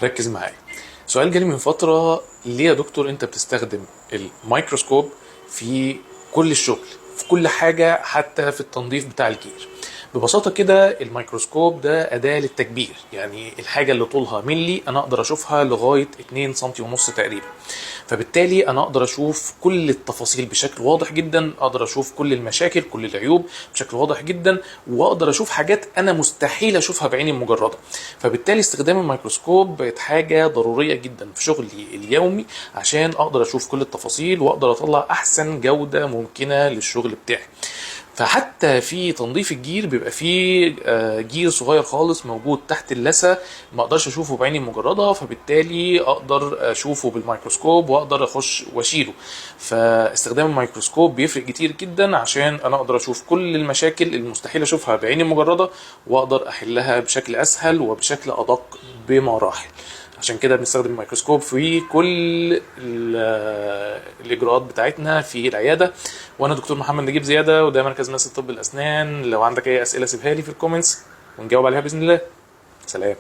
ركز معايا. سؤال جالي من فترة: ليه يا دكتور انت بتستخدم الميكروسكوب في كل الشغل، في كل حاجة، حتى في التنظيف بتاع الجير؟ ببساطة كده، الميكروسكوب ده أداة للتكبير، يعني الحاجة اللي طولها ملي أنا أقدر أشوفها لغاية 2 سنتي ونص تقريبا. فبالتالي أنا أقدر أشوف كل التفاصيل بشكل واضح جدا، أقدر أشوف كل المشاكل، كل العيوب بشكل واضح جدا، وأقدر أشوف حاجات أنا مستحيل أشوفها بعيني المجردة. فبالتالي استخدام الميكروسكوب بقت حاجة ضرورية جدا في شغلي اليومي، عشان أقدر أشوف كل التفاصيل وأقدر أطلع أحسن جودة ممكنة للشغل بتاعي. فحتى في تنظيف الجير بيبقى فيه جير صغير خالص موجود تحت اللثه، ما اقدرش اشوفه بعيني المجرده، فبالتالي اقدر اشوفه بالميكروسكوب واقدر اخش واشيله. فاستخدام الميكروسكوب بيفرق كتير جدا، عشان انا اقدر اشوف كل المشاكل المستحيل اشوفها بعيني المجرده، واقدر احلها بشكل اسهل وبشكل ادق بمراحل. عشان كده بنستخدم الميكروسكوب في كل الاجراءات بتاعتنا في العياده. وانا دكتور محمد نجيب زياده، وده مركز ماسك طب الاسنان. لو عندك اي اسئله سيبها لي في الكومنتس ونجاوب عليها باذن الله. سلام.